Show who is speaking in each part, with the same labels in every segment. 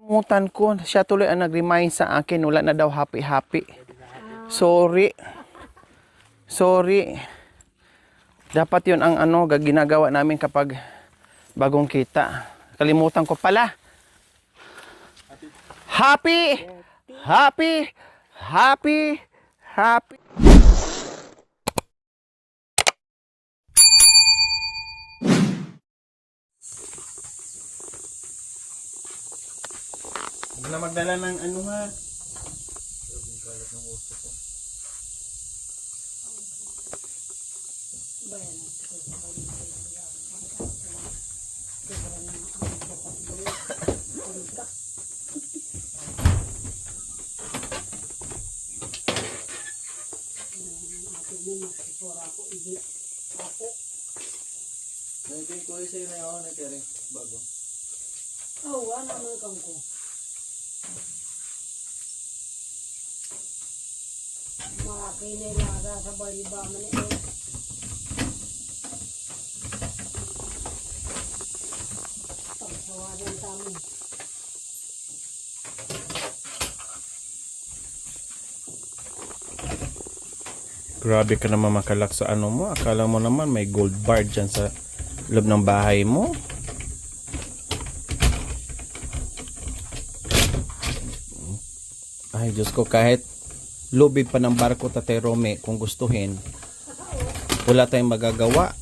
Speaker 1: Mutan ko, siya tuloy ang nag-remind sa akin, wala na daw happy-happy. Sorry. Sorry. Dapat yun ang ginagawa namin kapag bagong kita. Kalimutan ko pala. Happy! Happy! Happy! Happy! Huwag na magdala ng ha. Naitin ko sa'yo na ako na kering bago.
Speaker 2: Oo, wala naman kang ko. Malaki na ilaga sa baliba man eh. Pagsawagan tamo.
Speaker 1: Grabe ka naman makalak sa mo. Akala mo naman may gold bar dyan sa loob ng bahay mo. Ay, Diyos ko, kahit lubid pa ng barko, Tatay Rome, kung gustuhin, wala tayong magagawa.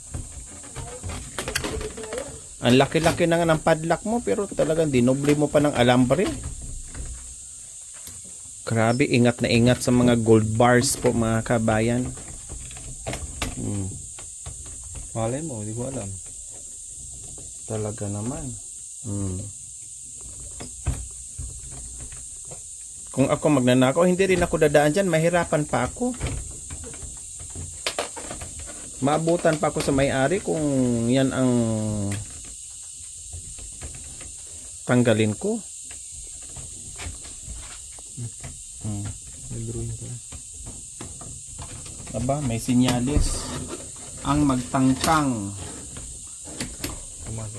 Speaker 1: Ang laki-laki na nga ng padlock mo, pero talagang dinoble mo pa ng alambre. Grabe, ingat na ingat sa mga gold bars po, mga kabayan.
Speaker 3: Malay mo, hindi ko alam.
Speaker 1: Talaga naman. Kung ako magnanakaw, hindi rin ako dadaan dyan. Mahirapan pa ako. Maabutan pa ako sa may-ari kung yan ang tanggalin ko.
Speaker 3: May drawing pa.
Speaker 1: Aba, may sinyalis. Ang magtangkang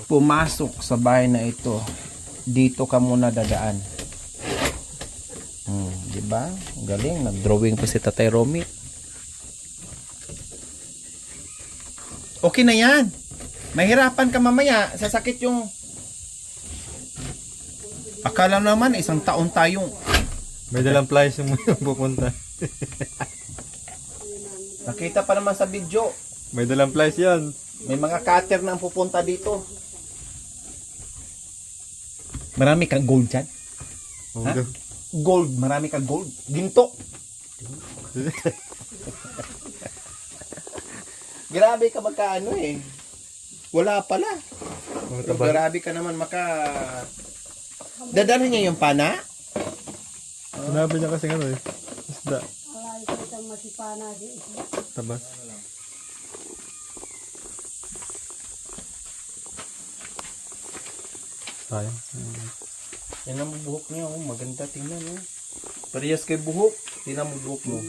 Speaker 1: pumasok sa bahay na ito, dito ka muna dadaan. Diba? Galing, nag-drawing pa si Tatay Romy. Okay na yan. Mahirapan ka mamaya. Sasakit yung... Akala naman, isang taon tayong...
Speaker 3: May dalang flyers yung pupunta.
Speaker 1: Nakita pa naman sa video.
Speaker 3: May dalang flyers yan.
Speaker 1: May mga cutter na ang pupunta dito. Marami kang gold dyan. Ha? Gold, marami kang gold. Ginto. Grabe ka magkaano eh. Wala pala. Pero grabe ka naman dadalhin niya yung pana?
Speaker 3: Sinabi niya kasi ano eh. Isda.
Speaker 2: Alay ko itang masipana di isda.
Speaker 3: Tabas. Sayang.
Speaker 1: Yan ang buhok niya, oh. Maganda tingnan, oh. Parehas kay buhok. Tingnan mo buhok mo.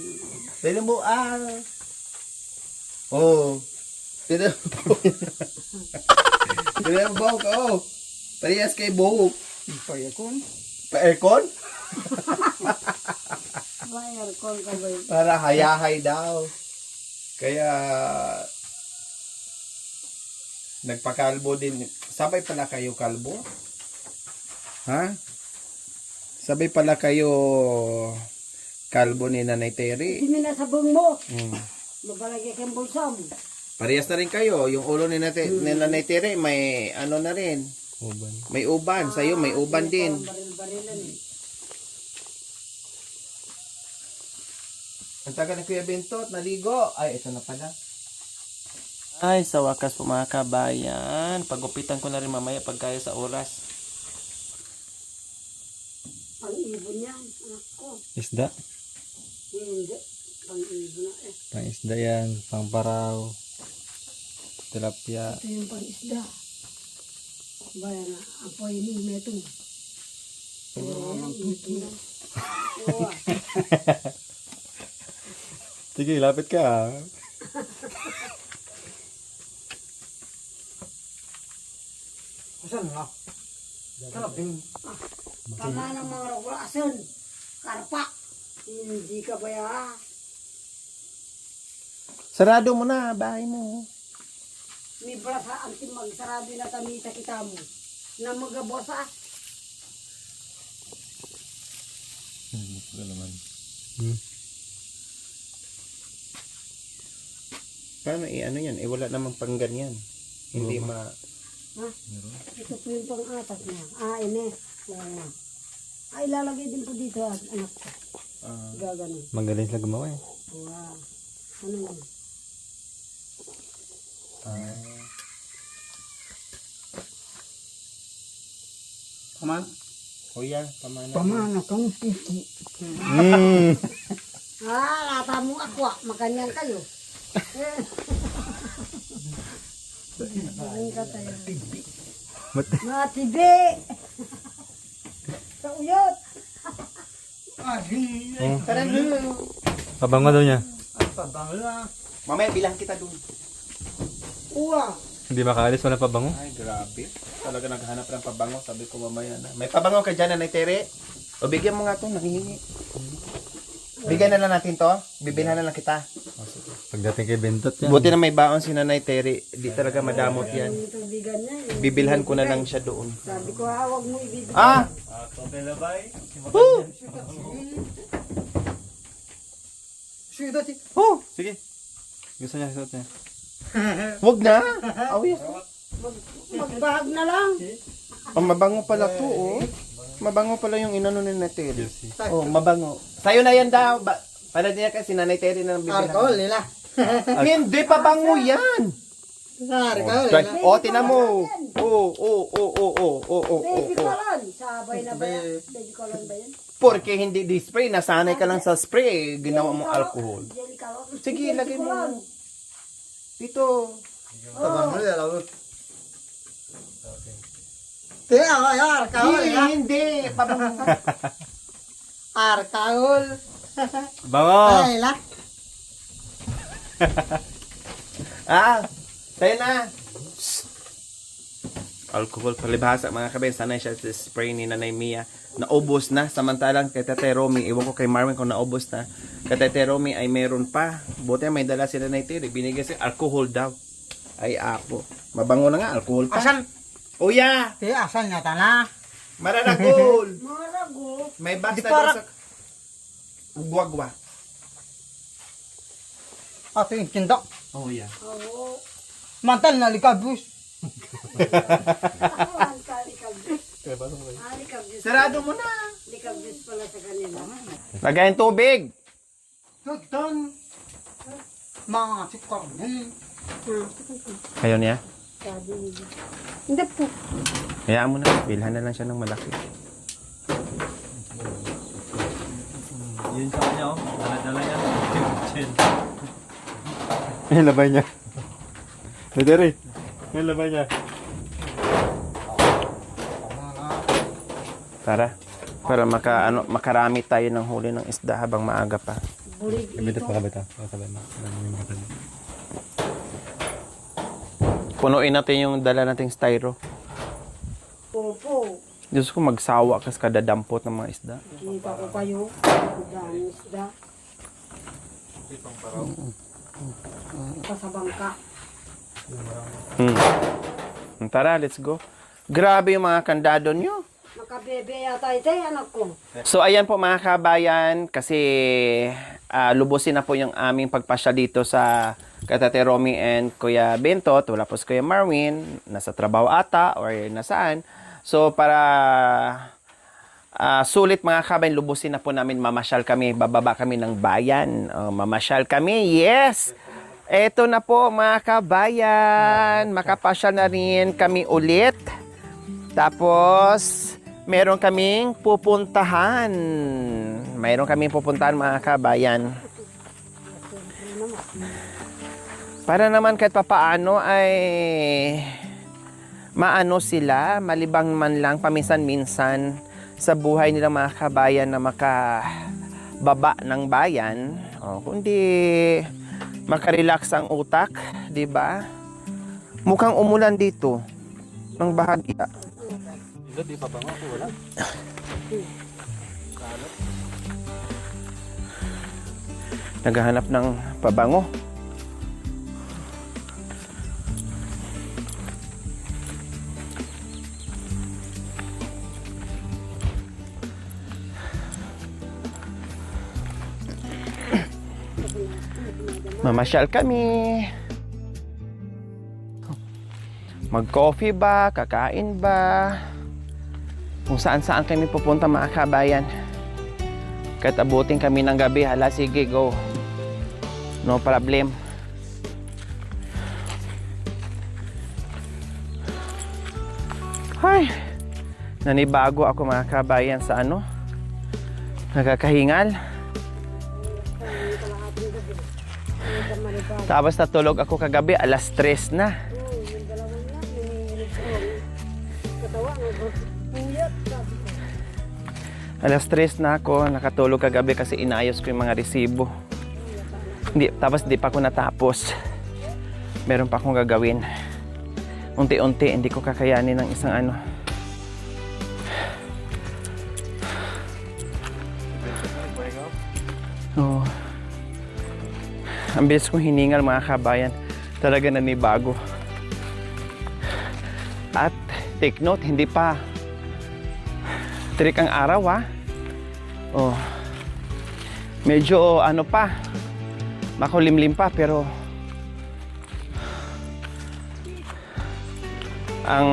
Speaker 1: Tingnan mo, oh. Tingnan mo. Tingnan mo buhok, oh. Parehas kay buhok.
Speaker 2: Pa-aircon?
Speaker 1: Pa-aircon?
Speaker 2: Pa-aircon ka ba?
Speaker 1: Para hayahay daw. Kaya, nagpakalbo din. Sabay pala kayo kalbo? Ha? Sabay pala kayo kalbo ni Nanay Terry.
Speaker 2: Hindi na sabong mo. Mabalagay kang bulsa mo.
Speaker 1: Parehas na rin kayo. Yung ulo ni Nanay Terry may ano na rin.
Speaker 3: Uban.
Speaker 1: May uban. Sa'yo may uban din.
Speaker 2: Baril-barilan eh.
Speaker 1: Ang taga ni Kuya Bentot, naligo. Ay, ito na pala. Ay, sa wakas po mga kabayan. Pagupitan ko na rin mamaya pagkaya sa oras.
Speaker 2: Pang-ibon yan, anak ko.
Speaker 3: Isda.
Speaker 2: Hindi. Pang-ibon na eh.
Speaker 3: Pang isda yan. Pang paraw. Tilapia.
Speaker 2: Ito yung pang-isda. Bayan na. Apoy ni metong.
Speaker 3: Sige, lapit ka.
Speaker 1: Saan nga? Kalapin.
Speaker 2: Tama ng mga ragulasan. Karpa. Hindi ka ba ya?
Speaker 1: Sarado mo na, bahay mo.
Speaker 2: May brasa anting magsarado na tamita kita mo. Na magabosa.
Speaker 3: Wala naman.
Speaker 1: Paano ano yan? Wala namang pang ganyan. Hindi ma...
Speaker 2: Ha? Ito po yung pang-apat niya. Ini. Wala. Ilalagay din po dito anak ko. Gaganon.
Speaker 3: Magaling sila gumawa eh.
Speaker 2: Wow. Ano yan?
Speaker 3: Paman?
Speaker 1: Kuya, pamana.
Speaker 2: Pamana kang piki. Lata mo ako. Makanyan kayo. Magaling ka tayo. Matibi. Sa uyot.
Speaker 3: Pabango daw niya.
Speaker 1: Mamaya bilang kita dun.
Speaker 2: Uwa.
Speaker 3: Hindi makaalis, wala pabango.
Speaker 1: Ay, grabe. Talaga naghahanap ng pabango. Sabi ko mamaya na. May pabango ka dyan, Nanay Tere? O bigyan mo nga to, nanghihingi. Bigyan na lang natin to. Bibilhan na lang kita.
Speaker 3: Pagdating kay Bentot yan.
Speaker 1: Buti na may baon si Nanay Tere. Di talaga madamot yan.
Speaker 2: Yung tubigan niya.
Speaker 1: Bibilhan ko na lang siya doon.
Speaker 2: Sabi ko, huwag mo ibibigay.
Speaker 1: Ah! Woo! Oh!
Speaker 3: Sige. Gusto niya suot niya.
Speaker 1: Wag na! Awis.
Speaker 2: Magbahag na lang.
Speaker 1: Oh, mabango pala to, oh. Mabango pala yung inano ni Nanay Tere. Oh, mabango. Sa'yo na yan daw. Para niya kasi Nanay Tere na bibilhan.
Speaker 2: Alcohol nila.
Speaker 1: Hindi, pabango yan!
Speaker 2: Alcohol
Speaker 1: Right. Oh, tinan mo. Oh.
Speaker 2: Baby colon. Sabay na ba yan? Baby colon ba yan?
Speaker 1: Porque hindi di-spray, nasanay ka lang sa spray, ginawa mo alcohol.
Speaker 2: Jelly colon.
Speaker 1: Sige, lagay mo. Dito. Hindi, pabango.
Speaker 2: Alcohol.
Speaker 3: Bango!
Speaker 1: Tayo na. Alcohol palibhasa mga kabay, sanay siya sa spray ni Nanay Mia. Naubos na, samantalang kay Tatay Romy, iwan ko kay Marvin kung naubos na. Kay Tatay Romy ay meron pa. Buti may dala sila Nanay Tere, binigay siya alcohol daw. Ay ako. Mabango na nga, alcohol pa.
Speaker 2: Asan?
Speaker 1: Uya!
Speaker 2: Asan nga tala?
Speaker 1: Mararagol!
Speaker 2: Marago.
Speaker 1: May basta
Speaker 2: Di para-
Speaker 1: daw sa... Ugwagwa.
Speaker 2: Ato yung tindak.
Speaker 1: Oh, yeah.
Speaker 2: Oo.
Speaker 4: Mantal na likabus.
Speaker 1: Sarado mo na.
Speaker 2: Likabis pala sa kanila.
Speaker 1: Lagayin tubig.
Speaker 4: Tutan. Mga sukar.
Speaker 1: Ayaw niya?
Speaker 2: Sabi niya. Hindi po.
Speaker 1: Hayaan mo na. Bilhan na lang siya ng malaki.
Speaker 3: Yun sa kanya oh. Dala-dala yan.
Speaker 5: Yung labay niya. Nadere. Yung labay niya.
Speaker 1: Tara. Para makarami tayo ng huli ng isda habang maaga pa.
Speaker 2: Bulig
Speaker 3: Kabitat
Speaker 2: ito.
Speaker 3: pa kabita. Kasabay mo.
Speaker 1: Punuin natin yung dala nating styro.
Speaker 2: Opo.
Speaker 1: Diyos ko, magsawa kas kada dampot ng mga isda.
Speaker 2: Kita ko kayo. Dami isda. Pasabang ka.
Speaker 1: Tara, let's go. Grabe yung mga kandado nyo.
Speaker 2: Nakabebe yata ito anak ko.
Speaker 1: So ayan po mga kabayan, kasi lubusin na po yung aming pagpasya dito sa Tate Romy and Kuya Bentot. Wala po si Kuya Marwin, nasa trabaho ata or nasaan. So para sulit mga kabayan, lubusin na po namin, mamasyal kami, bababa kami ng bayan. Mamasyal kami, yes! Eto na po mga kabayan, makapasyal na rin kami ulit. Tapos, meron kaming pupuntahan. Mayroon kaming pupuntahan mga kabayan. Para naman kahit papaano ay maano sila, malibang man lang paminsan-minsan sa buhay nilang mga kabayan na makababa ng bayan. Kundi makarelax ang utak, di ba? Mukhang umulan dito ng bahagya.
Speaker 3: Di pa bango ako wala.
Speaker 1: Naghahanap ng pabango. Mamasyal kami. Mag-coffee ba? Kakain ba? Kung saan-saan kami pupunta mga kabayan. Kahit abutin kami ng gabi, hala sige, go. No problem. Ay, nanibago ako mga kabayan sa ano? Nagkakahingal. Tapos natulog ako kagabi, alas 3 na. Alas 3 na ako, nakatulog kagabi kasi inayos ko yung mga resibo. Tapos di pa ako natapos. Meron pa akong gagawin. Unti-unti, hindi ko kakayanin ng isang ano. Oh. Ang bilis kong hiningal mga kabayan. Talaga nanibago. At take note, hindi pa trick ang araw ha. Oh. Medyo ano pa, makulimlim pa pero ang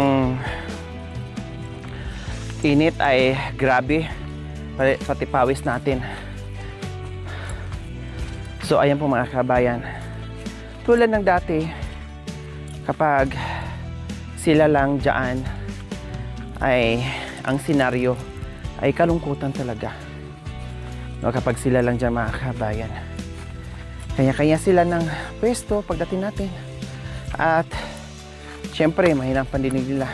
Speaker 1: init ay grabe, pati pawis natin. So ayan po mga kabayan, tulad ng dati kapag sila lang dyan ay ang senaryo ay kalungkutan talaga, no, kapag sila lang dyan mga kabayan. Kanya-kanya sila ng pwesto pagdating natin at syempre mahinang pandinig nila,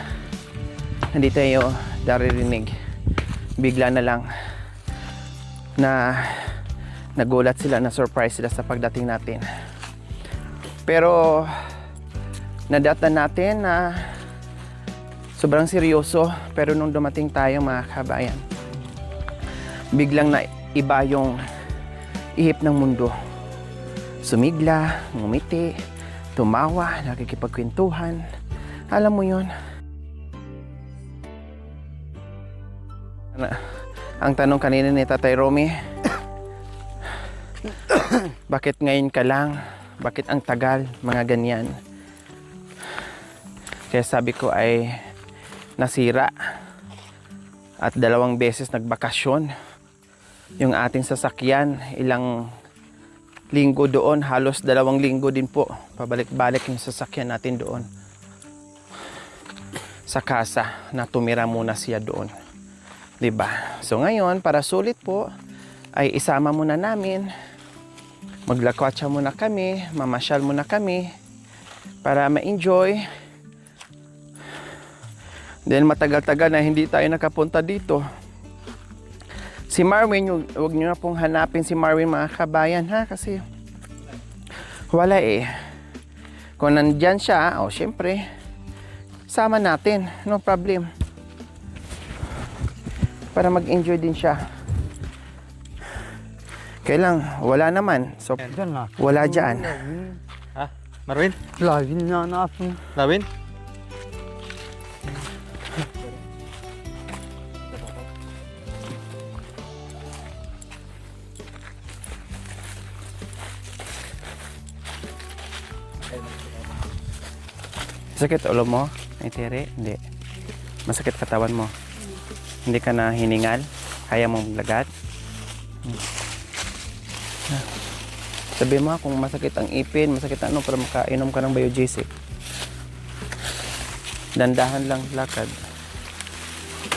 Speaker 1: hindi tayo daririnig. Bigla na lang na nagulat sila, na surprise sila sa pagdating natin. Pero nadatan natin na sobrang seryoso, pero nung dumating tayo mga kabayan, biglang na iba yung ihip ng mundo. Sumigla, ngumiti, tumawa, nakikipagkwentuhan. Alam mo yun. Ang tanong kanina ni Tatay Romy, bakit ngayon ka lang? Bakit ang tagal? Mga ganyan. Kaya sabi ko ay nasira. At 2 beses nagbakasyon yung ating sasakyan. Ilang linggo doon, halos 2 linggo din po. Pabalik-balik yung sasakyan natin doon sa kasa na tumira muna siya doon. 'Di ba? So ngayon, para sulit po, ay isama muna namin. Maglakwatsa muna kami, mamasyal muna kami para ma-enjoy. Then matagal-tagal na hindi tayo nakapunta dito. Si Marwin, huwag nyo na pong hanapin si Marwin mga kabayan ha, kasi wala eh. Kung nandyan siya, syempre, sama natin, no problem. Para mag-enjoy din siya. Kailang, wala naman. So, wala dyan.
Speaker 5: Ha? Marwin?
Speaker 4: Lawin na natin.
Speaker 5: Lawin?
Speaker 1: Masakit ulo mo? Ay, Tere? Hindi. Masakit katawan mo? Hindi ka na hiningal? Kaya mong lagat? Sabi mo kung masakit ang ipin, masakit ano, para makainom ka ng Biogesic. Dandahan lang lakad.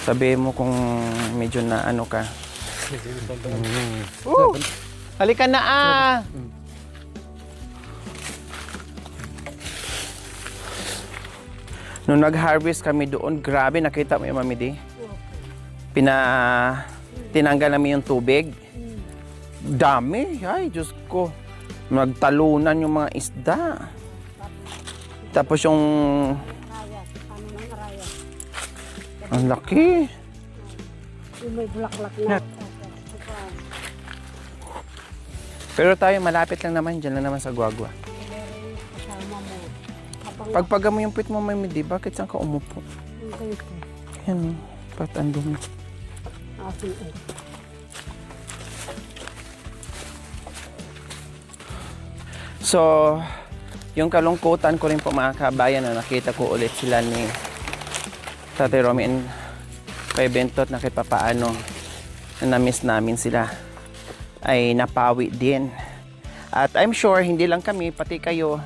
Speaker 1: Sabi mo kung medyo na ano ka. Halika na ah! Nung nag-harvest kami doon, grabe, nakita mo yung Mami Di? Tinanggal namin yung tubig. Dami, ay Diyos ko. Nagtalunan yung mga isda. Tapos yung... ang laki.
Speaker 2: Yung may bulaklak na.
Speaker 1: Pero tayo, malapit lang naman. Diyan lang naman sa Guagua.
Speaker 2: Kasama mo. Kapag
Speaker 1: Pagpaga mo yung pit mo, may midi, bakit saan ka umupo?
Speaker 2: ito.
Speaker 1: Yan, pat andun.
Speaker 2: Asin eh.
Speaker 1: So, yung kalungkutan ko rin po mga kabayan na nakita ko ulit sila ni Tatay Romy and kay Bentot na kahit papaano na na-miss namin sila ay napawi din. At I'm sure hindi lang kami, pati kayo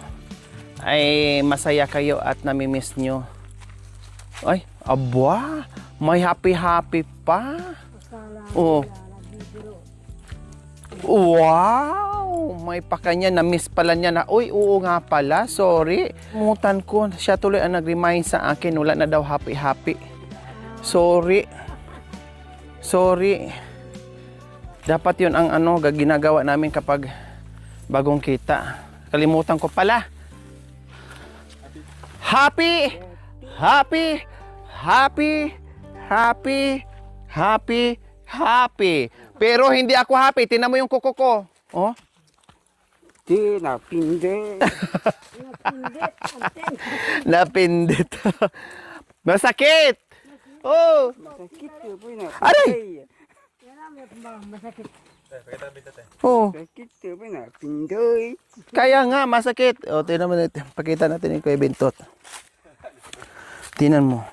Speaker 1: ay masaya kayo at nami-miss nyo. Ay, abwa, may happy-happy pa. Oh. Wow! May pakanya, na-miss pala niya na, uy, oo nga pala, sorry. Mutan ko, siya tuloy ang nag-remind sa akin, wala na daw happy-happy. Sorry. Sorry. Dapat yun ang ginagawa namin kapag bagong kita. Kalimutan ko pala. Happy! Happy! Happy! Happy! Happy! Happy! Pero hindi ako happy. Tingnan mo yung kuko ko. Oh.
Speaker 5: Napindit.
Speaker 1: Napindit. Masakit. Oh.
Speaker 5: Sakit ka po na.
Speaker 1: Aray!
Speaker 2: Masakit.
Speaker 1: Oh.
Speaker 5: Sakit ka po na. Pindoy.
Speaker 1: Kaya nga, masakit. O, tingnan mo natin. Pakita natin yung Kuya Bentot. Tingnan mo.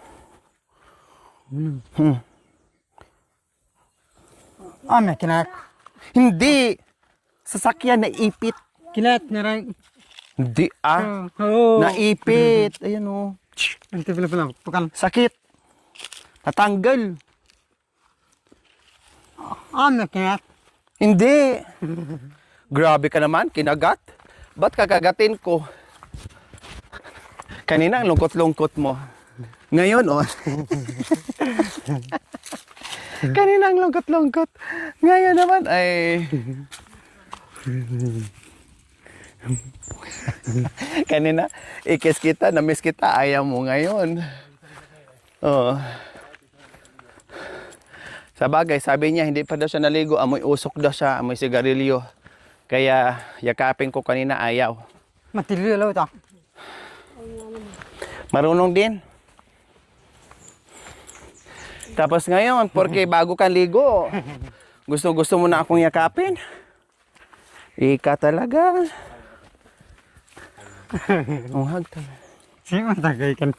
Speaker 4: May kinak.
Speaker 1: Hindi. Sasakyan na ipit.
Speaker 4: Kilat na rin.
Speaker 1: Hindi
Speaker 4: Oo.
Speaker 1: Naipit. Ayan o.
Speaker 4: Ito pala. Pukan.
Speaker 1: Sakit. Natanggal.
Speaker 4: May kinak.
Speaker 1: Hindi. Grabe ka naman, kinagat. Ba't kakagatin ko? Kanina ang lungkot-lungkot mo. Ngayon, oh. Kanina ang lungkot-lungkot. Ngayon naman, ay... Kanina, ikis kita, na-miss kita, ayaw mo ngayon. Oh. Sa bagay, sabi niya, hindi pa daw siya naligo, amoy usok daw siya, amoy sigarilyo. Kaya, yakapin ko kanina, ayaw.
Speaker 4: Matilyo lang ito.
Speaker 1: Marunong din. Tapos ngayon, porque bago kang ligo, gusto mo na akong yakapin. Ika talaga. Hug talaga.
Speaker 4: Sino matagay kan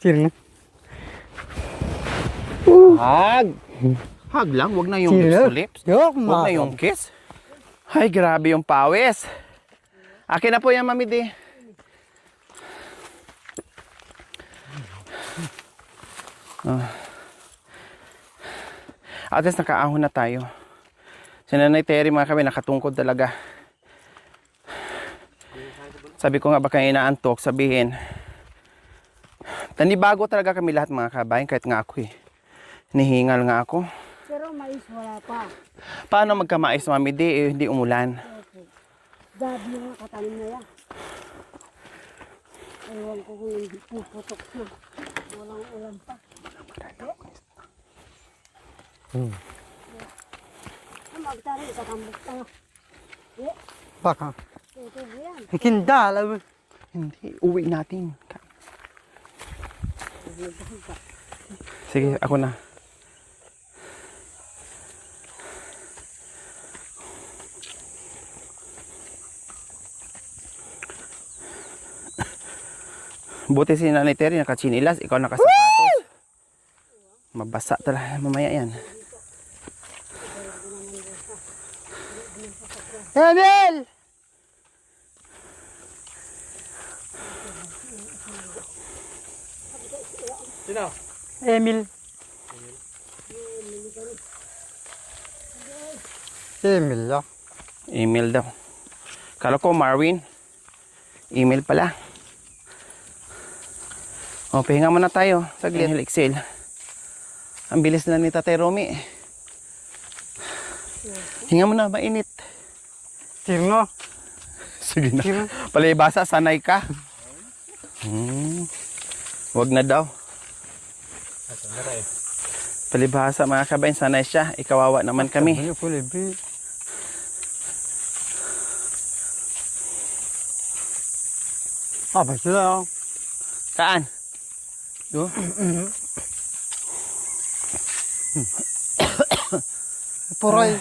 Speaker 1: Hug! Hug lang, wag na yung lips to lips. Wag na yung kiss. Ay, grabe yung pawis. Akin na po yan, Mami D. At least nakaahon na tayo. Si Nanay Terry mga kami nakatungkod talaga. Sabi ko nga baka inaantok, sabihin. Nanibago talaga kami lahat mga kabayan kahit nga ako eh. Nihingal nga ako.
Speaker 2: Pero mais wala pa.
Speaker 1: Paano magkamais Mami D eh, hindi umulan?
Speaker 2: Gabi yung katanim na yan. Ewan ko kung hindi puputok na. Walang ulan pa. Magtari, kakambok pa.
Speaker 4: Baka.
Speaker 2: Ito yan.
Speaker 4: Ikinda alam.
Speaker 1: Hindi, uwi natin. Sige, ako na. Buti si Nanay Terry nakachinilas, ikaw nakasapatos. Mabasa talaga mamaya yan.
Speaker 4: Emil!
Speaker 5: Sino?
Speaker 4: Emil. Emil ya.
Speaker 1: Email daw. Kala ko Marvin. Email pala. O, pahinga muna tayo. Saglit. Excel. Ang bilis na ni Tatay Romy. Hinga muna, mainit.
Speaker 4: Tirno.
Speaker 1: Sige na. Palibasa, sanay ka. Wag na daw. Palibhasa mga kabayan, sanay siya. Ikawawa naman kami.
Speaker 4: Ano po libre? Ba sila?
Speaker 1: Saan? Do?
Speaker 4: Puray.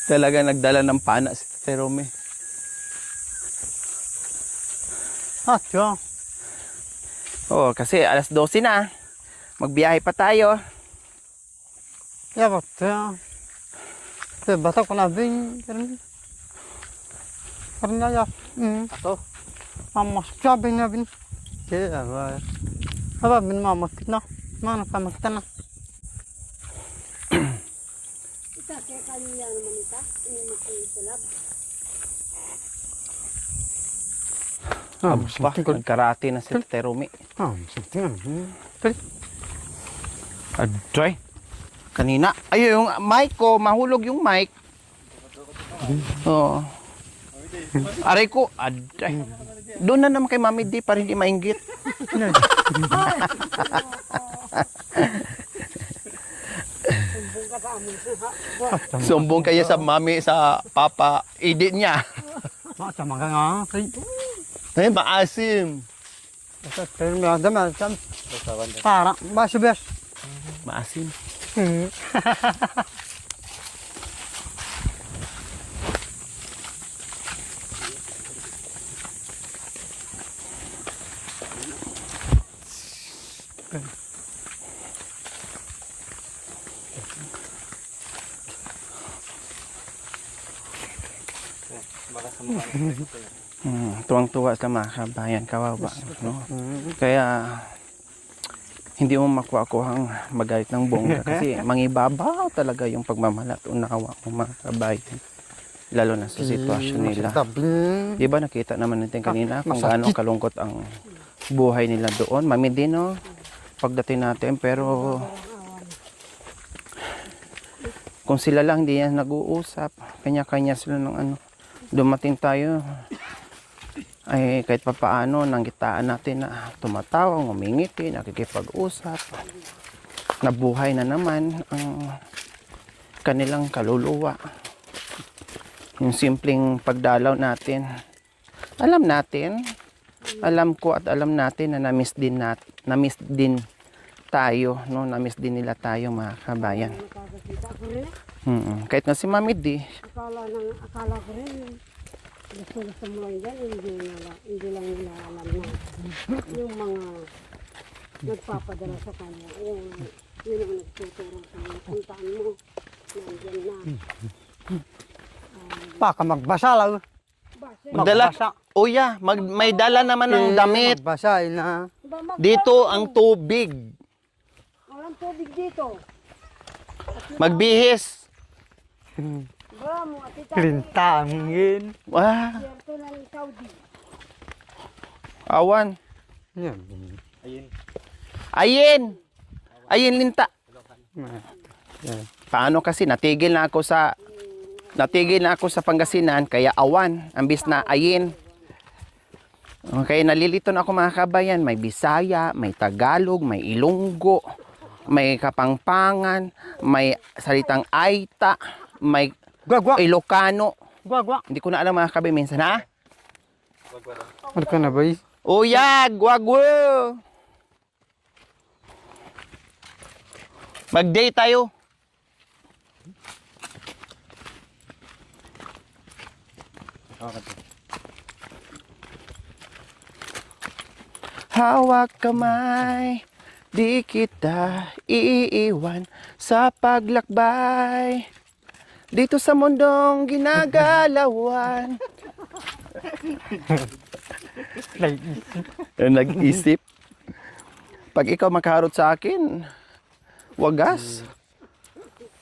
Speaker 1: Talaga nagdala ng pana si Tate Romy.
Speaker 4: Tiyo.
Speaker 1: Oo, kasi alas 12 na. Magbiyahe pa tayo.
Speaker 4: Ya, tiyo. Bata ko na bin. Karena ya.
Speaker 1: Ako?
Speaker 4: Mama sabi na bin. Kaya ba bin mama kita. Mana sama kita na.
Speaker 2: Ita, kaya kanya naman ita. Ini sa lab.
Speaker 1: Aba, nagkarate na si Tate Romy.
Speaker 4: Tingnan.
Speaker 1: Aday. Kanina. Ay, yung mic ko. Mahulog yung mic. Oo. Aray ko. Aday. Doon na naman kay Mami D para hindi mainggit. Sumbong kayo sa Mami, sa Papa. Idi niya.
Speaker 4: Sama ka nga.
Speaker 1: Ay, maasim.
Speaker 4: Pero may adam na. Parang basyo-bas.
Speaker 1: Maasim. Tuwang-tuwa sa mga kabayan, kawawa, no? Kaya hindi mo makuha-kuhang magalit ng bongga kasi mangibabaw talaga yung pagmamahal at unawa ng mga kabayan, lalo na sa sitwasyon nila. Di ba nakita naman natin kanina kung gaano kalungkot ang buhay nila doon. Mami din, no? Pagdating natin, pero kung sila lang hindi yan nag-uusap, kanya-kanya sila ng ano. Dumating tayo, ay kahit pa paano nanggitaan natin na tumatawa, ngumingiti, nakikipag-usap. Nabuhay na naman ang kanilang kaluluwa. Yung simpleng pagdalaw natin. Alam ko at alam natin na na-miss din tayo, no? Na-miss din nila tayo, mga kabayan.
Speaker 2: Nakakakita ko rin.
Speaker 1: Kahit nga si Mami D,
Speaker 2: Akala ko rin. Gusto mo lang yan, hindi lang nila alam na yung mga nagpapadala sa kanya. Yun ang nagtuturo sa mga puntaan mo. Nandiyan na.
Speaker 4: Baka magbasa lang.
Speaker 1: magdala. May dala naman ng damit.
Speaker 4: Magbasa na.
Speaker 1: Dito ang tubig.
Speaker 2: Walang tubig dito.
Speaker 1: Magbihis.
Speaker 2: Bramo, at ita.
Speaker 4: Klintangin.
Speaker 1: Wah,
Speaker 2: Siyerto na ng Saudi.
Speaker 1: awan.
Speaker 4: Yan.
Speaker 1: Ayin linta. Paano kasi natigil na ako sa Pangasinan kaya awan ambis na ayin. Okay, nalilito na ako, mga kabayan. May Bisaya, may Tagalog, may Ilonggo, may Kapangpangan, may salitang Aita, may
Speaker 4: Gwa.
Speaker 1: Ilocano.
Speaker 4: Gwa.
Speaker 1: Hindi ko na alam, mga kabayan, minsan ha.
Speaker 4: Ano ka na ba?
Speaker 1: Uyag, wagwo. Mag-day tayo. Hawak kamay, di kita iiwan sa paglakbay. Dito sa mundong ginagalawan. Nag-isip. Pag ikaw makaharot sa akin, wagas.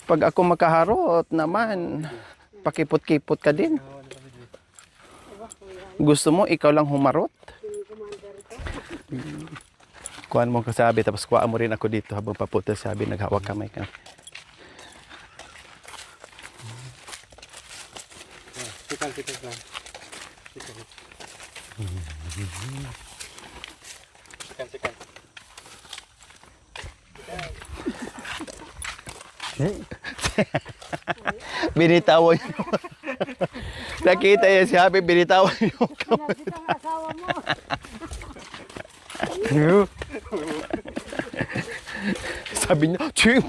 Speaker 1: Pag ako makaharot naman, pakipot-kipot ka din. Gusto mo ikaw lang humarot? Kuhaan mo kasabi, tapos kuhaan mo rin ako dito habang papunta sabi, naghawak kamay ka. Binitawan yung... Nakita niya si Happy, binitawan yung kamay.
Speaker 2: Pinagkita ang asawa mo.
Speaker 1: Sabi niya, Chim!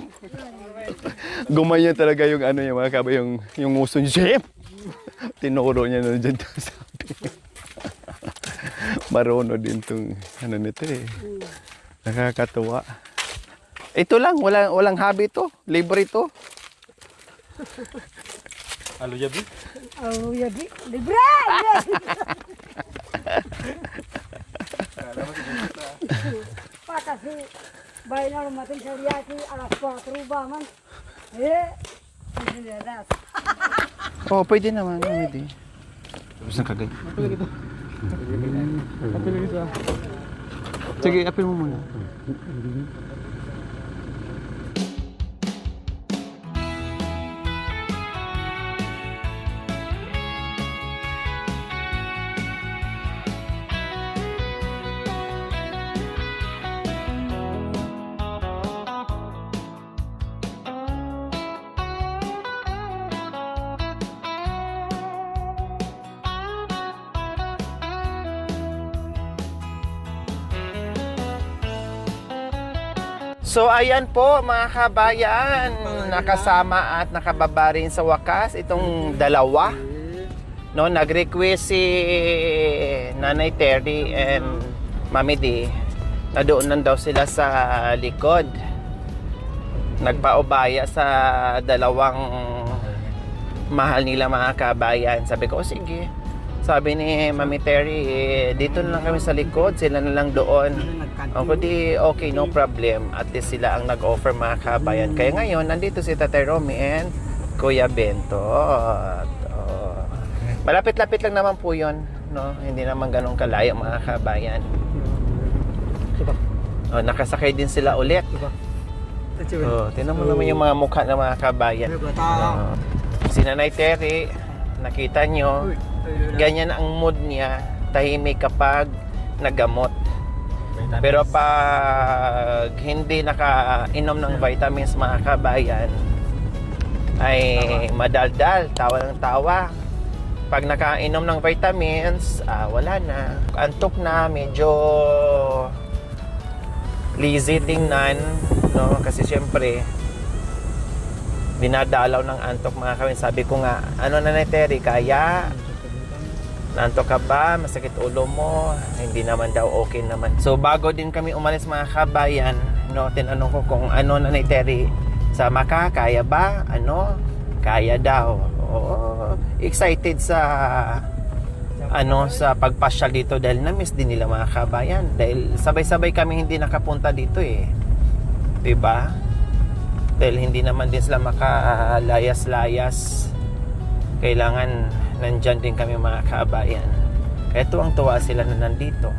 Speaker 1: Gumanyan talaga yung ano yung mga kabay, yung uso niya, Chim! Tinuro niya na dyan. Sabi. Marono din tong ano nito eh. Nakakatuwa. Ito lang, walang hobby to. Libre to.
Speaker 5: Halo yabi?
Speaker 2: Oh, yabi. Libre! Pa kasi bahay na rumating sa Riaki alas 4 ba man. Hindi na.
Speaker 1: Oh, pwede naman. Pwede. Tapos na kagay.
Speaker 3: Apil lagi sa.
Speaker 1: Sige, apil mo muna. So ayan po mga kabayan, nakasama at nakababa rin sa wakas itong dalawa. No, nag-request si Nanay Terry and Mami D na doonan daw sila sa likod. Nagpaubaya sa dalawang mahal nila mga kabayan. Sabi ko, oh, sige. Sabi ni Mami Terry, dito na lang kami sa likod, sila na lang doon. Ako di, okay, no problem. At least sila ang nag-offer mga kabayan. Kaya ngayon, nandito si Tatay Romy and Kuya Bento. Malapit-lapit lang naman po yun. No? Hindi naman ganun kalayo mga kabayan. Oh, nakasakay din sila ulit. Oh, tinan mo naman yung mga mukha ng mga kabayan. Si Nanay Terry, nakita nyo, ganyan ang mood niya, tahimik kapag nagamot. Pero pag hindi nakainom ng vitamins mga kabayan, ay madaldal, tawa ng tawa. Pag nakainom ng vitamins, wala na. Antok na, medyo lazy tingnan, no? Kasi siyempre, dinadalaw ng antok mga kabayan. Sabi ko nga, ano Nanay Terry, kaya? Nantok ka ba? Masakit ulo mo? Hindi naman daw, okay naman. So bago din kami umalis mga kabayan, no, tinanong ko kung ano Nanay Terry, sama ka? Kaya ba? Ano? Kaya daw. Oo, excited sa sa pagpasyal dito dahil na-miss din nila mga kabayan. Dahil sabay-sabay kami hindi nakapunta dito eh. 'Di ba? Dahil hindi naman din sila makalayas-layas. Kailangan nandyan din kami mga kabayan. Kaya tuwang-tuwa sila na nandito.